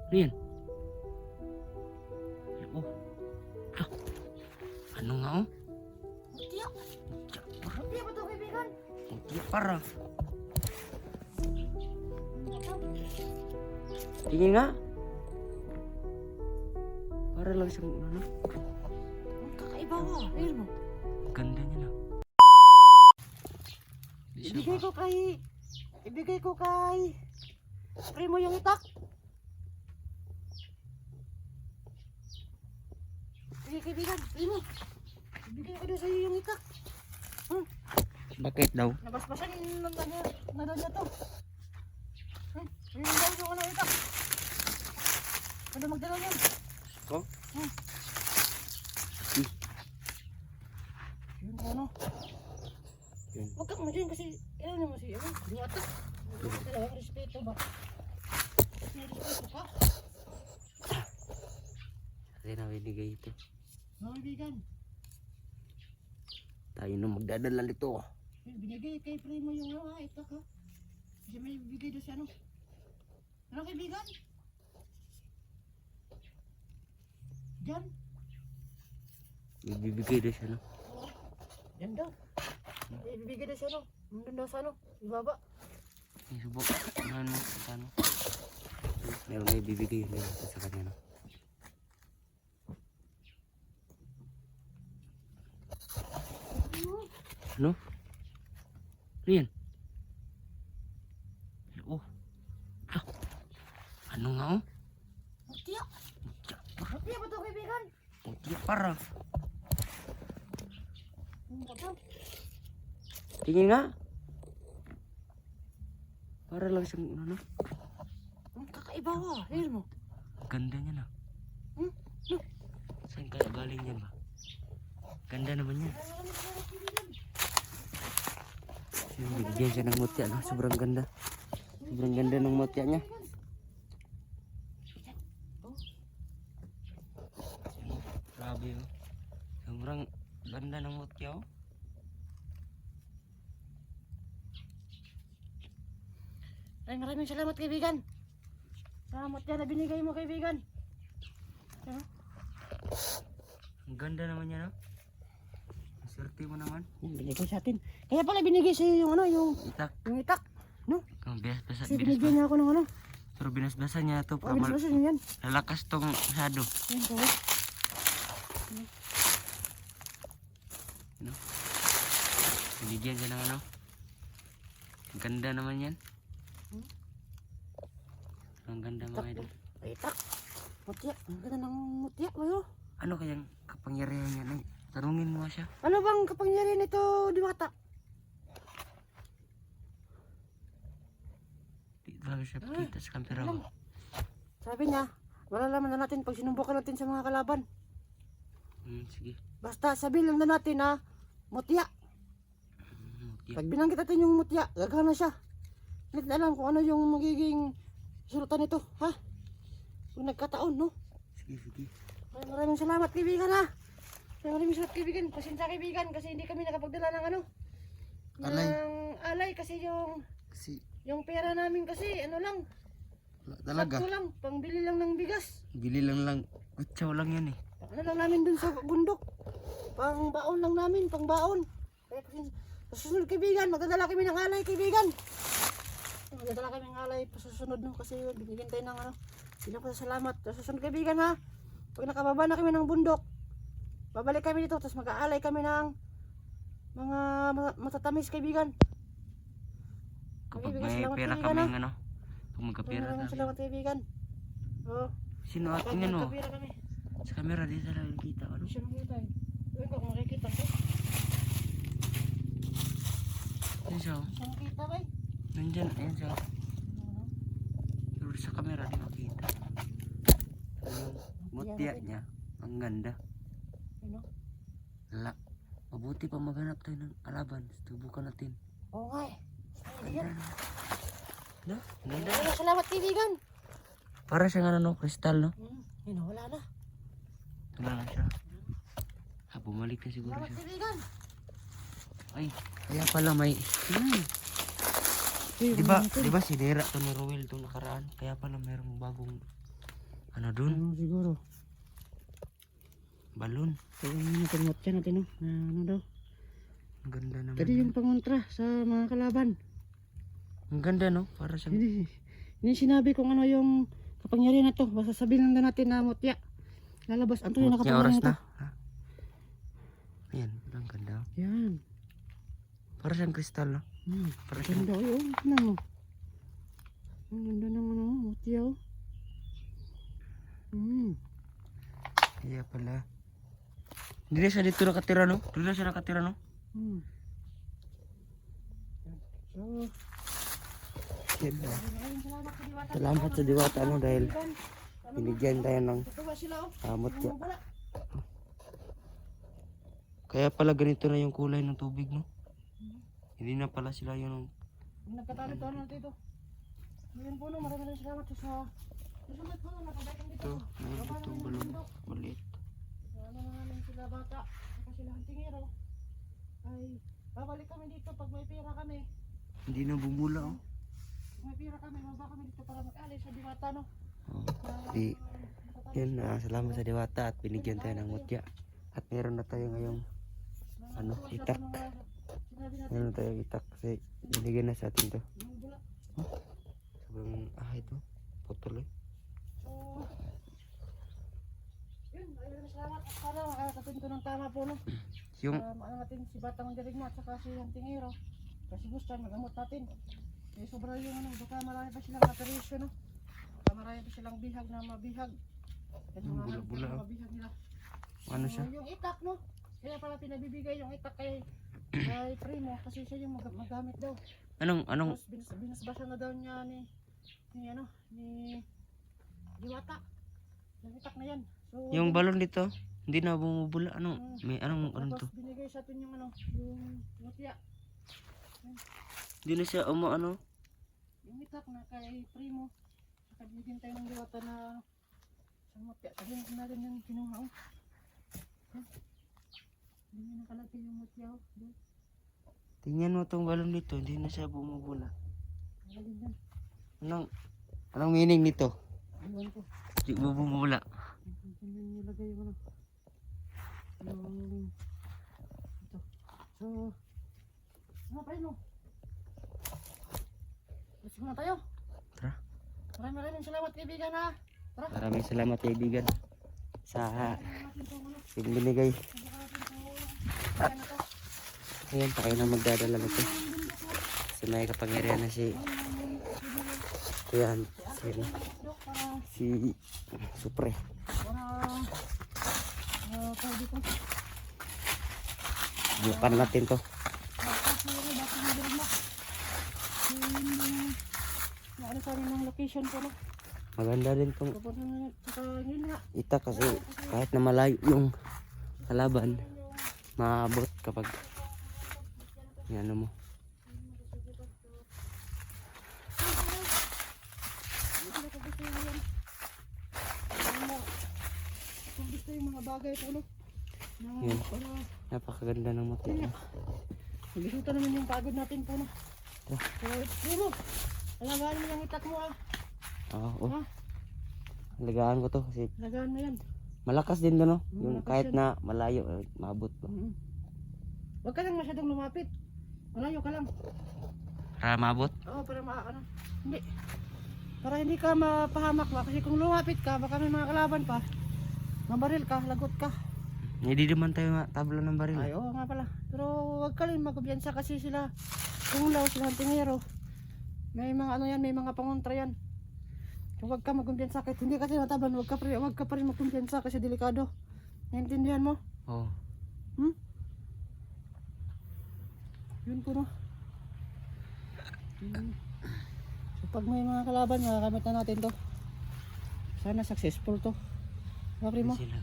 Rian. Oh. Ah. Ano nga oh? Mutya. Mutya para. Mutya ba ito kaibigan? Mutya para. Tingin nga. Para lang siyang ano. Ang kakaiba mo. Ayun mo. Ganda niya na. Di siya Ibigay ba? ko kay... Ibigay ko kay... Primo yung itak. Sige kaibigan, Primo. Ibigay ko doon sa'yo yung itak. Bakit daw? Nabasbasan na doon na to. Ayun daw yung ano itak. Ano magdala yan? Ko? Yun ano. Yun. Huwag kang madyan kasi... Ano naman siya? Duwata. Dalawang respeto ba? May respeto ka? Kasi na binigay ito. Mga kaibigan. Tayo na magdadala nito. Binigay kay Primo yung ano itak ha. Kasi may bigay doon sa ano. Ano kaibigan? Diyan? Ibibigay na siya no? Diyan daw. Ibibigay doon sa ano. Nandun daw sa ano. Ibaba. Ay, subok. Ano mo? Ano? Meron may bibigay yun sa kanya no? Ano? Rian? Oh. Ah. Ano nga oh? Mutya. Mutya para. Mutya ba ito kaibigan? Mutya para. Ang ganda. Tingin nga. Para lang siyang ano. Ang kakaiba mo. Ayun mo. Ganda niya na. Hmm? Saan kaya galing yan ba? Ganda naman yan. Binigyan siya ng mutya no? Sobrang ganda. Sobrang ganda ng mutya niya. Grabe oh. Sobrang ganda ng mutya oh. Ay, maraming salamat kaibigan. Salamat yan na binigay mo kaibigan. Ano? Ang ganda naman yan no? Ang swerte mo naman. Binigay sa atin. Kaya pala binigay sa iyo yung ano, yung Itak. itak. No? Kung binasbasa, Kasi binigyan niya ako ng ano. pero binasbasa niya ito Oh, para binasbasan niya yan. lalakas tong masyado. Yan, kawat. Ano? Binigyan siya ng ano. Ang ganda naman yan. Ang ganda mga idol. Ay, itak. Mutya. Ang ganda ng mutya. Ayo. Ano kayang kapangyarihan niya? Nay? Tanungin mo siya. Ano bang kapangyarihan nito, Diwata? Di talaga siya pakita sa kamera Alam. mo. Sabi niya, malalaman na natin pag sinumbukan natin sa mga kalaban. Sige. Basta sabihin lang na natin na mutya. Mutya. Pag binanggit natin yung mutya, gagana siya. Hindi natin alam kung ano yung magiging sulutan nito, ha? Kung nagkataon, no? Sige. Maraming salamat kaibigan, ha? Maraming salamat kaibigan. Pasensya kaibigan kasi hindi kami nakapagdala ng ano. Alay. Ng alay kasi Kasi yung pera namin kasi ano lang. talaga. Sakto lang, pangbili lang ng bigas. Bili lang. Kutsaw lang yan eh. Ano lang namin dun sa bundok. Pang baon lang namin, pang baon. Kaya kasi sa susunod kaibigan, magdadala kami ng alay kaibigan. Magdadala kami ng alay pa sa susunod no kasi binigyan tayo ng ano. Bilang pasasalamat. Sa susunod kaibigan ha. Pag nakababa na kami ng bundok, babalik kami dito tapos mag-aalay kami ng mga matatamis kaibigan. Kapag Kaibigan, may salamat pera kaibigan, kami ano. Kung magkapera Maraming tayo. salamat kaibigan. Oh, Sino pag ating ano? magkapira kami. Sa kamera di sa lang kita ano. Siya nakita eh. Ewan ko kung makikita ko. Yan siya oh. Siya nakita ba eh? Nandyan. Ayan siya oh. Pero sa kamera di makita. Yung mutya niya. Ang ganda. Ano? Lala. Mabuti pa maghanap tayo ng alaban. Subukan natin. Oo nga eh. Ganda na. No? Ganda. Maraming salamat kaibigan. Para siyang ano, kristal no? Yun, wala na. Wala na siya. Bumalik na siguro Salamat siya. kaibigan. Ay, kaya pala may... Di ba sinira to ni Ruel itong nakaraan? Kaya pala mayroong bagong Ano dun? Ano siguro? Balon. Kaya natin mutya natin, no? Na ano daw? Ang ganda naman. Tadi yung pangontra sa mga kalaban. Ang ganda no? Para siyang... Hindi sinabi kung ano yung kapangyarihan na to. Basta sabihin lang daw natin na mutya. Lalabas. Ang to yung Mutya oras nakapangyarihan to. na. Ha? Ayan, ang ganda. Yan. Para siyang kristal no? Para siyang... Ganda. Ay, oh. Tignan mo. Ang ganda ng ano, mutya, oh. Kaya pala. Hindi na siya dito nakatira no? Doon na siya nakatira no? So, Ganda. Salamat sa Diwata no dahil binigyan tayo ng tuwa sila, oh. mutya. Kaya pala ganito na yung kulay ng tubig no? Hindi na pala sila yung... Nagkatalo to natin ito. Ngayon po no, maraming salamat sa susunod po no, nakabaikan dito. Ito, mayroon itong balon. Maliit. Ano namin sila bata, saka sila hantingero. Ay, babalik kami dito pag may pera kami. Hindi na bumula oh. Pag may pera kami, mababa kami dito para mag-alis sa Diwata no. Di, yun, salamat sa Diwata at binigyan tayo ng mutya. At meron na tayo ngayong ano, itak. Meron na tayong itak kasi binigyan na sa atin to. Sobrang ito. Putol eh. So, yun, maraming salamat at para makakatin ko ng tama po no. Yung, Ano natin si Batang Dirigma at saka si Hantingero. Kasi gusto magamot natin. Eh sobra yung ano, baka marami pa silang operation no. Baka marami pa silang bihag na mabihag. Kasi mga bula-bula, oh. mabihag nila. ano siya? Yung itak no. Kaya pala pinabibigay yung itak kay Primo kasi siya yung magamit daw. Anong, Tapos binasbasan na daw niya ni Diwata. Yung itak na yan. So, yung balon dito, hindi na bumubula. Anong ano to? tapos binigay sa atin yung ano, yung mutya. Hindi na siya ano. Yung itak na kay Primo. Saka binigyan tayo ng Diwata na sa mutya. Sabihin ko natin yung kinuha. Oh. Hindi na nakalagay yung mutya. Oh. Tingnan mo tong balon dito, hindi na siya bumubula. Magaling yan. Anong meaning nito? Iwan ko. Hindi bumubula. Hindi nilagay yung ano. Yung ito. So, ano pa yun? Let's go na tayo. Tara. Maraming salamat kaibigan ha. Tara. Maraming salamat kaibigan sa binigay. Ayan, pa kayo na magdadala nito. Kasi may kapangyarihan na si Kuya si Supre. Bukan natin to. Ano sa ng location ko no? Maganda din tong Pupunta na sa yun nga. itak kasi kahit na malayo yung kalaban, maabot kapag yan mo. Kung gusto yung mga bagay po no. Yan. Napakaganda ng mutya. Nagisuta naman yung pagod natin po no. Primo, alagaan mo yung itak mo ah. Oo. Ha? Alagaan ko to kasi Alagaan mo yan. malakas din to no. Yung Malakas kahit yan. na malayo, maabot ko. Huwag ka lang masyadong lumapit. Malayo ka lang. Para maabot? Oo, para ano. Hindi. Para hindi ka mapahamak ba. Kasi kung lumapit ka, baka may mga kalaban pa. Mabaril ka, lagot ka. Hindi naman tayo tabla ng baril. Ay, oo nga pala. Pero huwag ka rin magkumpiyansa kasi sila. Kung law, sila tingero. May mga ano yan, may mga pangontra yan. So, huwag ka magkumpiyansa kahit hindi kasi mataban. Huwag ka pa rin magkumpiyansa kasi delikado. Naintindihan mo? Oo. Yun po no. So pag may mga kalaban, makakamit na natin to. Sana successful to. Bakit mo? Sila.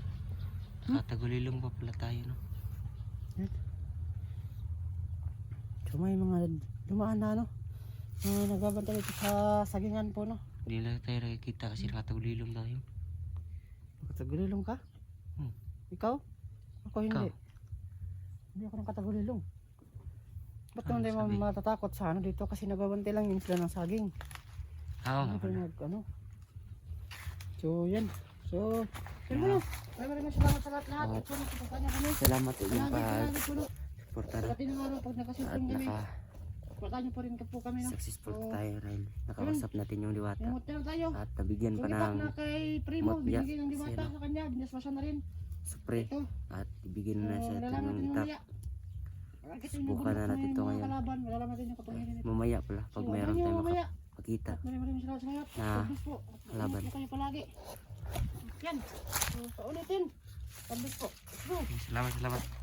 Nakatagulilong pa pala tayo no. Yan. So may mga dumaan na ano. Nagbabantay dito sa sagingan po no. Hindi lang tayo nakikita kasi nakatagulilong tayo. Nakatagulilong ka? Ikaw? Ako hindi. Ikaw? Hindi ako nakatagulilong. Ba't Ano hindi mo sabi? matatakot sa ano dito kasi nagbabantay lang yun sila ng saging. Oo nga Ano pala. ano? So yan. So, yan mo. Maraming salamat sa lahat. At Ito na sa kanya kami. salamat sa inyong Lagi po. pa-suporta na. Pagdating ng araw, pag At nakasipin kami, wala niyo pa rin po kami, no? successful tayo dahil nakausap natin yung diwata. Namot na tayo. At nabigyan pa Tumipak ng na kay Primo, mutya. binigay ng diwata Sino? sa kanya, binaswasa na rin. supre. Ito. At ibigyan na siya ito Lalaman ng natin itak. mamaya. Subukan na natin ito ngayon. Kalaban, malalaman natin yung kapangyarihan nito. Mamaya pala pag So, mayroon abangan tayong nyo mamaya. makakita. Maraming salamat sa ngayon. Na God bless po. kalaban. Ingat kayo palagi. Yan. So, paulitin. God bless po. Let's go. Salamat.